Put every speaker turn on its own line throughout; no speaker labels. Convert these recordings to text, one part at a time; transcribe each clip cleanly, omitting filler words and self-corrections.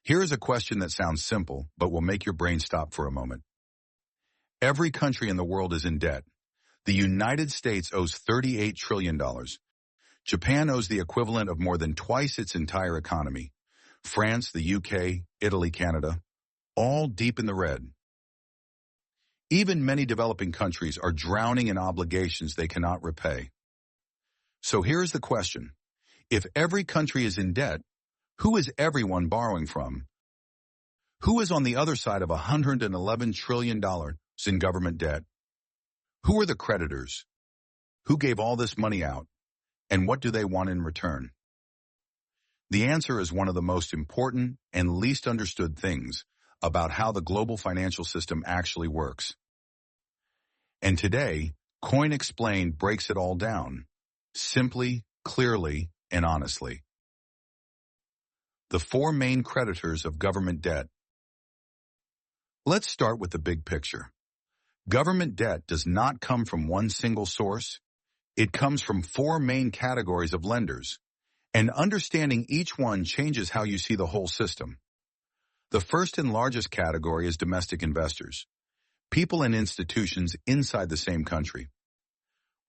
Here is a question that sounds simple, but will make your brain stop for a moment. Every country in the world is in debt. The United States owes $38 trillion. Japan owes the equivalent of more than twice its entire economy. France, the UK, Italy, Canada, all deep in the red. Even many developing countries are drowning in obligations they cannot repay. So here's the question. If every country is in debt, who is everyone borrowing from? Who is on the other side of $111 trillion in government debt? Who are the creditors? Who gave all this money out? And what do they want in return? The answer is one of the most important and least understood things about how the global financial system actually works. And today, Coin Explained breaks it all down, simply, clearly, and honestly. The four main creditors of government debt. Let's start with the big picture. Government debt does not come from one single source. It comes from four main categories of lenders, and understanding each one changes how you see the whole system. The first and largest category is domestic investors, people and institutions inside the same country.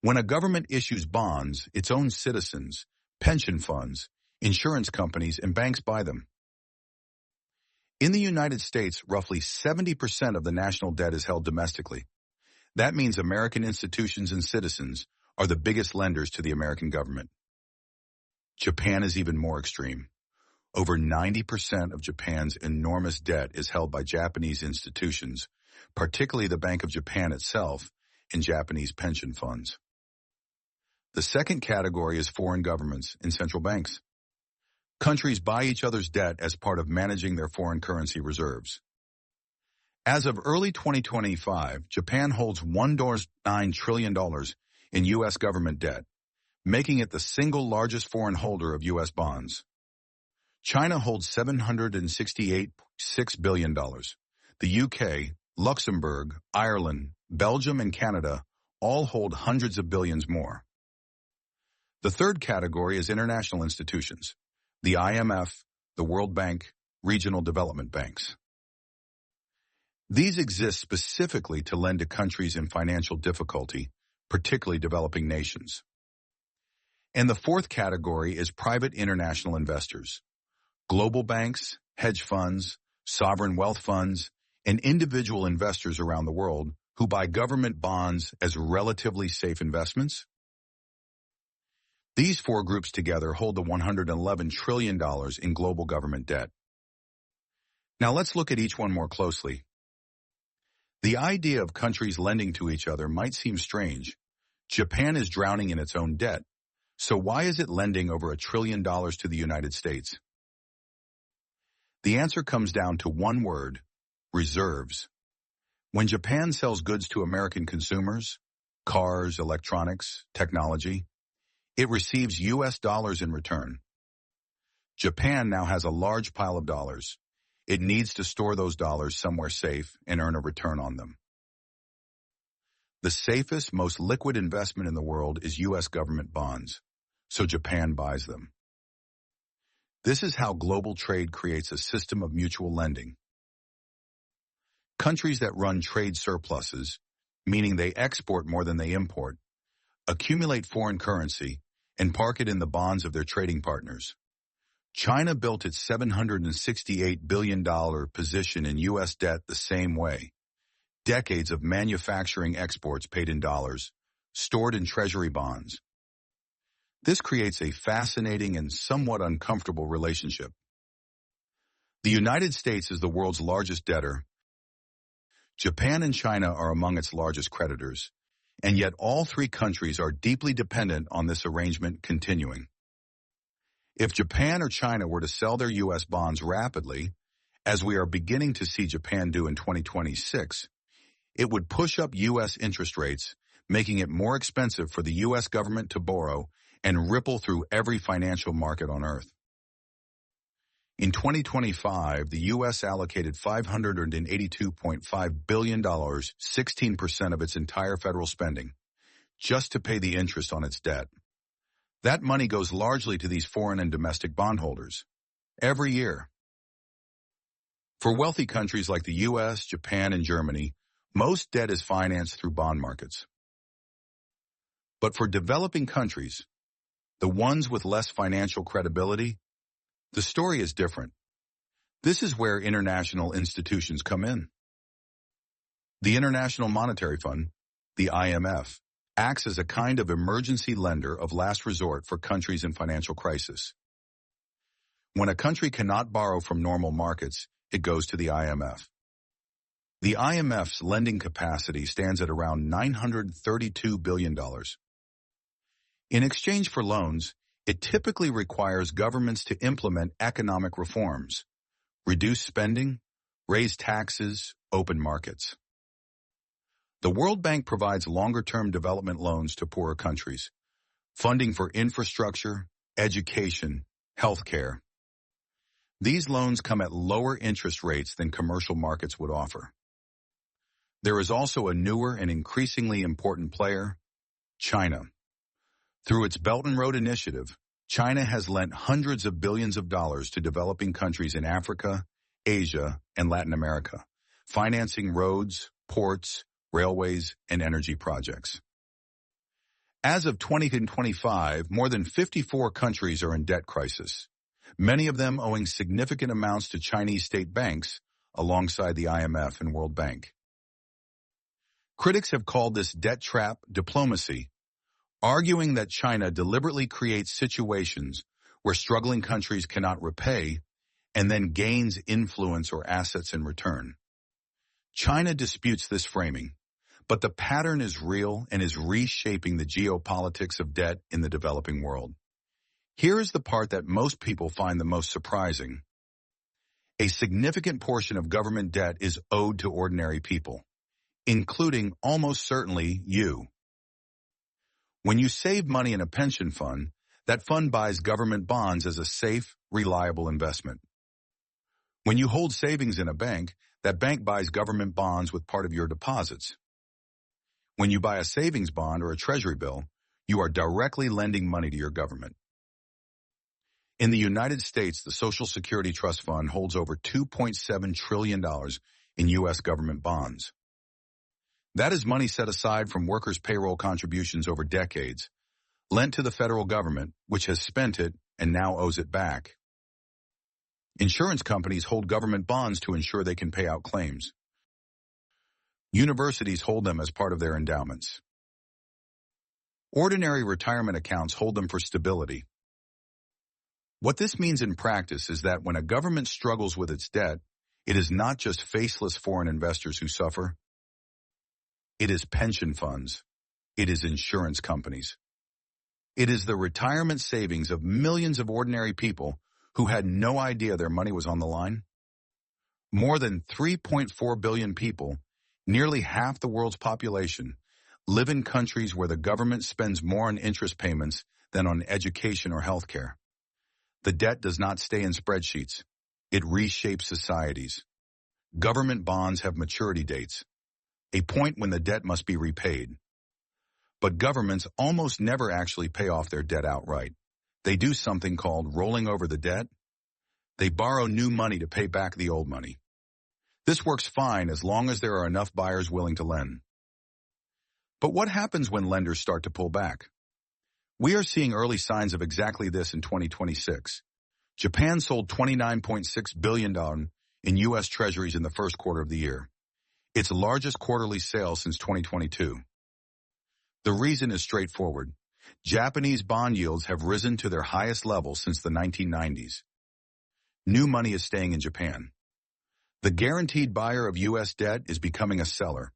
When a government issues bonds, its own citizens, pension funds, insurance companies, and banks buy them. In the United States, roughly 70% of the national debt is held domestically. That means American institutions and citizens are the biggest lenders to the American government. Japan is even more extreme. Over 90% of Japan's enormous debt is held by Japanese institutions, particularly the Bank of Japan itself and Japanese pension funds. The second category is foreign governments and central banks. Countries buy each other's debt as part of managing their foreign currency reserves. As of early 2025, Japan holds $1.9 trillion in U.S. government debt, making it the single largest foreign holder of U.S. bonds. China holds $768.6 billion. The UK, Luxembourg, Ireland, Belgium, and Canada all hold hundreds of billions more. The third category is international institutions, the IMF, the World Bank, regional development banks. These exist specifically to lend to countries in financial difficulty, particularly developing nations. And the fourth category is private international investors, global banks, hedge funds, sovereign wealth funds, and individual investors around the world who buy government bonds as relatively safe investments. These four groups together hold the $111 trillion in global government debt. Now let's look at each one more closely. The idea of countries lending to each other might seem strange. Japan is drowning in its own debt, so why is it lending over $1 trillion to the United States? The answer comes down to one word: reserves. When Japan sells goods to American consumers, cars, electronics, technology, it receives U.S. dollars in return. Japan now has a large pile of dollars. It needs to store those dollars somewhere safe and earn a return on them. The safest, most liquid investment in the world is U.S. government bonds, so Japan buys them. This is how global trade creates a system of mutual lending. Countries that run trade surpluses, meaning they export more than they import, accumulate foreign currency, and park it in the bonds of their trading partners. China built its $768 billion position in U.S. debt the same way. Decades of manufacturing exports paid in dollars, stored in treasury bonds. This creates a fascinating and somewhat uncomfortable relationship. The United States is the world's largest debtor. Japan and China are among its largest creditors, and yet all three countries are deeply dependent on this arrangement continuing. If Japan or China were to sell their U.S. bonds rapidly, as we are beginning to see Japan do in 2026, it would push up U.S. interest rates, making it more expensive for the U.S. government to borrow and ripple through every financial market on Earth. In 2025, the U.S. allocated $582.5 billion, 16% of its entire federal spending, just to pay the interest on its debt. That money goes largely to these foreign and domestic bondholders every year. For wealthy countries like the US, Japan, and Germany, most debt is financed through bond markets. But for developing countries, the ones with less financial credibility, the story is different. This is where international institutions come in. The International Monetary Fund, the IMF, acts as a kind of emergency lender of last resort for countries in financial crisis. When a country cannot borrow from normal markets, it goes to the IMF. The IMF's lending capacity stands at around $932 billion. In exchange for loans, it typically requires governments to implement economic reforms, reduce spending, raise taxes, open markets. The World Bank provides longer-term development loans to poorer countries, funding for infrastructure, education, healthcare. These loans come at lower interest rates than commercial markets would offer. There is also a newer and increasingly important player, China. Through its Belt and Road Initiative, China has lent hundreds of billions of dollars to developing countries in Africa, Asia, and Latin America, financing roads, ports, railways, and energy projects. As of 2025, more than 54 countries are in debt crisis, many of them owing significant amounts to Chinese state banks alongside the IMF and World Bank. Critics have called this debt trap diplomacy, arguing that China deliberately creates situations where struggling countries cannot repay and then gains influence or assets in return. China disputes this framing, but the pattern is real and is reshaping the geopolitics of debt in the developing world. Here is the part that most people find the most surprising. A significant portion of government debt is owed to ordinary people, including almost certainly you. When you save money in a pension fund, that fund buys government bonds as a safe, reliable investment. When you hold savings in a bank, that bank buys government bonds with part of your deposits. When you buy a savings bond or a treasury bill, you are directly lending money to your government. In the United States, the Social Security Trust Fund holds over $2.7 trillion in U.S. government bonds. That is money set aside from workers' payroll contributions over decades, lent to the federal government, which has spent it and now owes it back. Insurance companies hold government bonds to ensure they can pay out claims. Universities hold them as part of their endowments. Ordinary retirement accounts hold them for stability. What this means in practice is that when a government struggles with its debt, it is not just faceless foreign investors who suffer. It is pension funds. It is insurance companies. It is the retirement savings of millions of ordinary people who had no idea their money was on the line. More than 3.4 billion people, nearly half the world's population, live in countries where the government spends more on interest payments than on education or healthcare. The debt does not stay in spreadsheets. It reshapes societies. Government bonds have maturity dates, a point when the debt must be repaid. But governments almost never actually pay off their debt outright. They do something called rolling over the debt. They borrow new money to pay back the old money. This works fine as long as there are enough buyers willing to lend. But what happens when lenders start to pull back? We are seeing early signs of exactly this in 2026. Japan sold $29.6 billion in U.S. Treasuries in the first quarter of the year, its largest quarterly sale since 2022. The reason is straightforward. Japanese bond yields have risen to their highest level since the 1990s. New money is staying in Japan. The guaranteed buyer of U.S. debt is becoming a seller.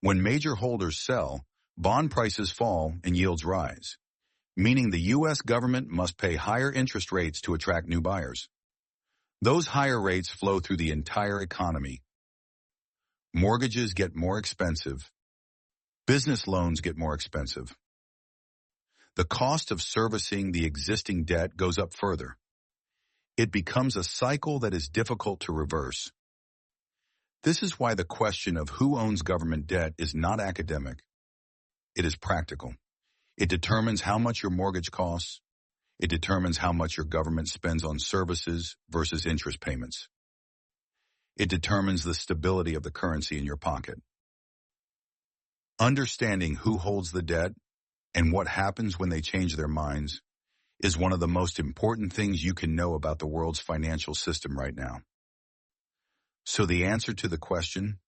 When major holders sell, bond prices fall and yields rise, meaning the U.S. government must pay higher interest rates to attract new buyers. Those higher rates flow through the entire economy. Mortgages get more expensive. Business loans get more expensive. The cost of servicing the existing debt goes up further. It becomes a cycle that is difficult to reverse. This is why the question of who owns government debt is not academic. It is practical. It determines how much your mortgage costs. It determines how much your government spends on services versus interest payments. It determines the stability of the currency in your pocket. Understanding who holds the debt and what happens when they change their minds is one of the most important things you can know about the world's financial system right now. So the answer to the question,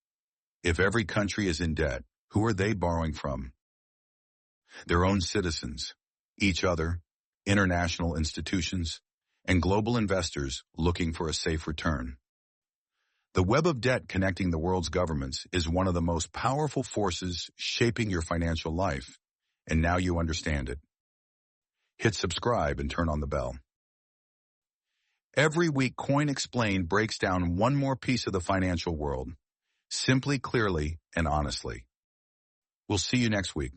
if every country is in debt, who are they borrowing from? Their own citizens, each other, international institutions, and global investors looking for a safe return. The web of debt connecting the world's governments is one of the most powerful forces shaping your financial life, and now you understand it. Hit subscribe and turn on the bell. Every week, Coin Explained breaks down one more piece of the financial world, simply, clearly, and honestly. We'll see you next week.